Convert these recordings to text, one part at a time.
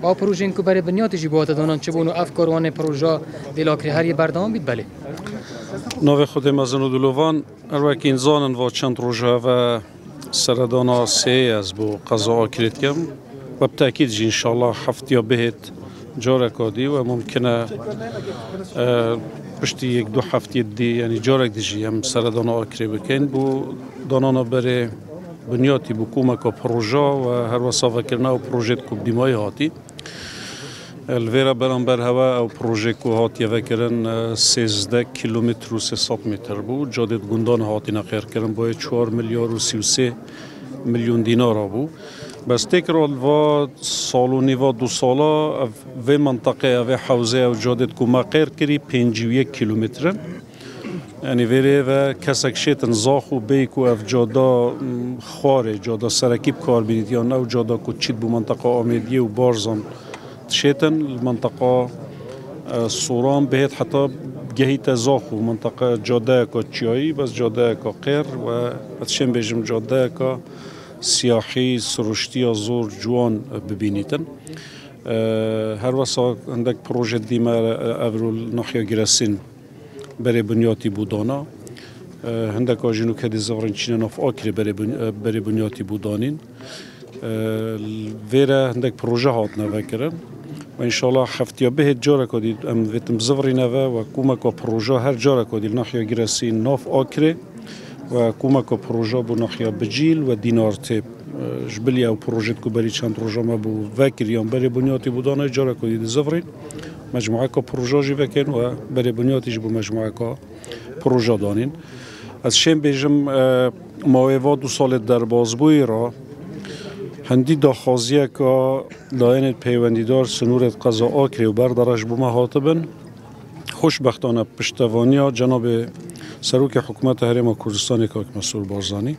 با پروژه این که برای بنیاد جیبوات دانان چه بونو افکار وان پروژه دیلاکری هر یه بردام بید بله نوع خود مزن و دلوان اروک انزانن و چند روژه و سردانا سی از بو قضا کرد کم و بتأکید جی انشاءالله هفت یا بهت جارک آدی و ممکنه پشتی یک دو هفته دی یعنی جارک دیجی هم سردانا آکری بکن بو دانانا بره بنیاتی بو کومک و پروژه و هر وصافه کرنه و پروژه کب دیمای هاتی الویرا برانبر هوا او پروژه کو هاتی وکرن 13 کیلومتر و 300 متر بو جادت گندان هاتی نقیر کرن باید 4 میلیارد و 33 میلیون دینار بو بس تکرار و سال و نیو دو سالا و منطقه و حوزه و جادت کو مقیر کری 51 کیلومتر یعنی ویره و کسک شیطن زاخو بیکو اف جادا خواره جادا سرکیب کار بینید یا نو جادا کو چید بو منطقه آمیدیه و بارزان شيتن المنطقة صوران بهت حتى جهيت زاخو منطقة جاداكا تشياي بس جاداكا قير واتشين بيجم جاداكا سياحي سرشتيا زور جوان ببينيتن هر وصا عندك بروجه ديما افرو ناحية جراسين بري بنياتي بودانا عندك اجينو كدي زغرين چينا ناف آكري بري بنياتي بودانين ویره عندك پروژه هاتنا وکرن و انشالله هفته به جاره کدی ام ویتم زفری نوه و کومک و پروژه هر جاره کدی ناحیه گرسی ناف آکره و کومک و پروژه بو ناحیه بجیل و دینار تیب جبلی او پروژه کو بری چند پروژه ما بو وکریان بری بنیاتی بودانه جاره کدی زفرین مجموعه کا پروژه جی وکن و بری بنیاتی جبو مجموعه کا پروژه دانین از شیم بیجم ماویوا دو سال در بازبوی را هندی داخوازیه که لاین پیوندیدار سنورت قضا آکری و بردارش بومه هاتبن خوشبختانه پشتوانیا جناب سروک حکومت حریم کردستان که مسئول بارزانی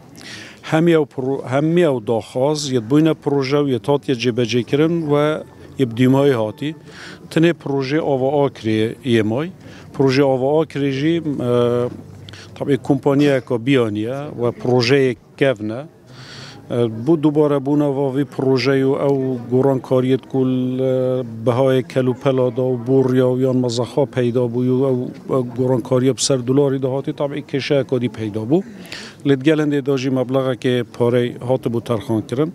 همی او داخواز ید بوین پروژه و یتات ید جبجه کرن و یبدیمای هاتی تنه پروژه آوا آکری ایمای پروژه آوا آکری جی طبعا کمپانیه که بیانیه و پروژه کفنه بود دوباره بونا وی پروژه او گوران کاریت کل بهای کلو پلادا و بوریا و یا مزخا پیدا بو او گوران کاری بسر دلاری دهاتی طبعی کشه کدی پیدا بو لدگلنده داجی مبلغه که پاره هات بو ترخان کرن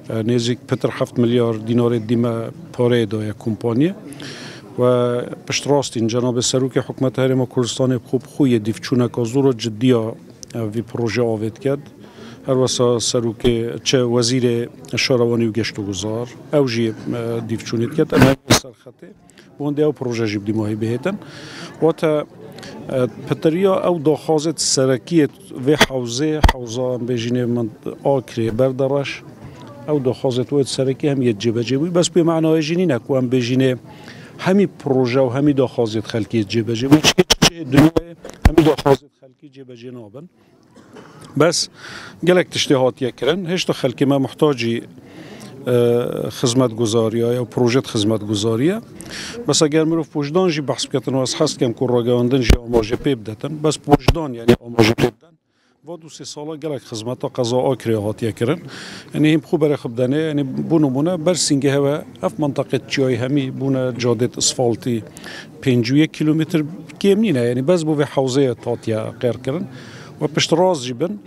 نزدیک 7 میلیارد دینار دیمه پاره دای کمپانی و پشت راستین جناب سروک حکومت حریم کردستان خوب خوی دیفچونه که زور جدیا وی پروژه آوید کرد هر واسه سروک چه وزیر شاروانی و گشت و گذار او جی دیفچونید کرد اما سرخطه بونده او پروژه جیب دیماهی بهتن و تا پتریا او داخوازت سرکیت و حوزه بجینه من آکری بردارش او داخوازت وید سرکی هم یه جبه جبوی بس به معنای جینی نکو هم بجینه همی پروژه و همی داخوازت خلکی جبه جبوی چه دنیای همی داخوازت خلکی جبه جنابن بس گلک تشتهات یکرن هشت خلکی ما محتاجی خدمت گذاریه یا پروژه خدمت گذاریه بس اگر مروف پوجدان جی بحث بکتن و از هست کم کور راگاندن جی آماجه پیب دتن بس پوجدان یعنی آماجه پیب دن و 2-3 ساله گلک خدمت قضا آکری هات یکرن یعنی هم خوب برای خبدنه یعنی بونمونه برسینگه هوا اف منطقه چیای همی بونه جاده اسفالتی 51 کیلومتر کم نینه یعنی بس بو حوزه تاتیا غیر کرن و پشت راز جیبن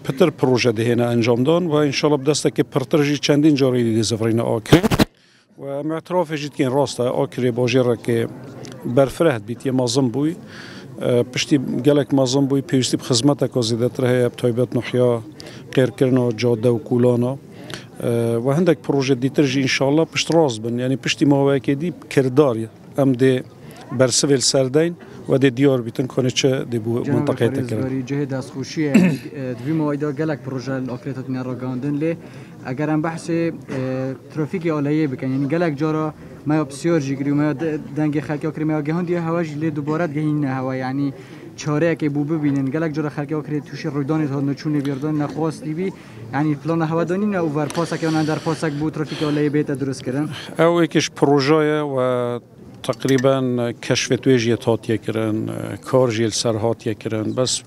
پتر پروژه دهینه انجام دان و انشالله بدسته که پرترجی چندین جاری دیده زفرین آکری و معتراف جید که این راسته آکری باجه را که برفرهد بیت یه مازم بوی پشتی گلک مازم بوی پیوستی بخزمت که زیده تره بتایبت نحیا غیر کرنا جاده و کولانا و هندک پروژه دیترجی انشالله پشت راز بن یعنی پشتی ماوه که دی کرداری ام ده برسویل سردین و ده دیار بیتن کنه چه ده بو منطقه تکرن جهه دستخوشی دوی موایده گلک پروژه الاکریتات نیرا گاندن لی اگر هم بحث ترافیک آلایه بکن یعنی گلک جارا ما بسیار جگری و ما دنگ خلکی آکری ما گهان دیه هواش لی دوباره گهین هوا یعنی چاره که بو ببینن گلک جارا خلکی آکری توش رویدان تا نچونه بیردان نخواست دیبی یعنی پلان هوا دانی نه اوور پاسک یا نه در پاسک بو ترافیک آلایه بیت درست کردن او یکیش پروژه و تقریبا کشف تویجی تات یکرن کار جیل سرهات یکرن بس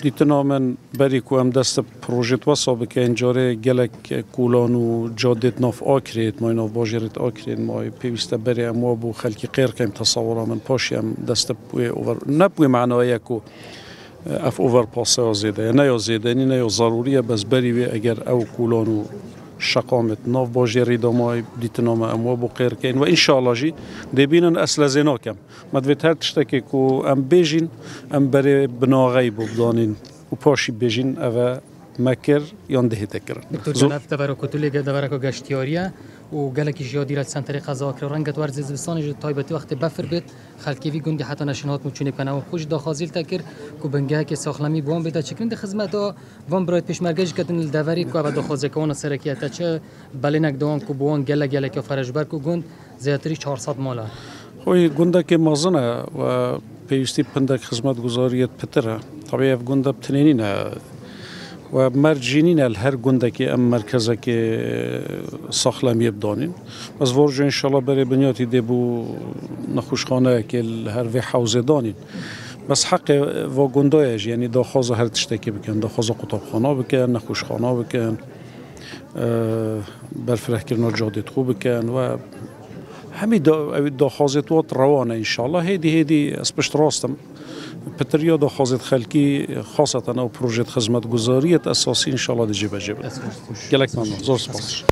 دیتنا من بری که هم دست پروژت واسه که اینجاره گلک کولان و جادت ناف آکرید ما ناف باجرت آکرید ما پیوسته بری اما بو خلکی غیر کم تصورا من پاشی هم دست بوی اوور نبوی معنای کو اف اوور پاسه ها زیده نه یا زیده نه یا ضروریه بس بری وی اگر او کولان و شقامت ناف باجری دامای دیتنا ما اما بو غیر کن و انشالله جی دبینن اصل زنا کم مدویت هر تشتکی کو ام بیجین ام بری بناغی بودانین و پاشی بیجین او مکر یان دهیده کرد. دکتر جناب دبارو کتولی دبارو گشتیاریه و گلکی جیادی را سنتری قضا کرد رنگت ورز زمستانی تایبتی وقت بفر بید خلکی وی گندی حتی نشنات مچونه کنه و خوش داخازیل تکر کو بنگه که ساخلمی بوم بده چکند خدمت وام برای پیشمرگش کردن الدواری کو بعد خوازه کون سرکیت چه بلینک دوام کو بوان گلک فرجبر کو گند زیاتری 400 مالا خوی گنده که مازنه و پیوستی پندک خدمت گزاریت پتره طبیعی گنده بتنینه و مرجینین هر گنده که ام مرکزه که ساخلمی بدانین از ورج انشالله برای بنیاتی دبو نخوشخانه که هر وی حوزه دانین بس حق و گندایش یعنی داخوز هر تشتکی بکن داخوز قطابخانه بکن نخوشخانه بکن برفره کرنا جادت خوب بکن و همین داخوزت وات روانه انشالله هیدی اسپشت راستم پتریا داخوزت خلکی خاصتا او پروژه خدمت گزاریت اساسی انشالله دی جیب گلک ممنون زور سپاس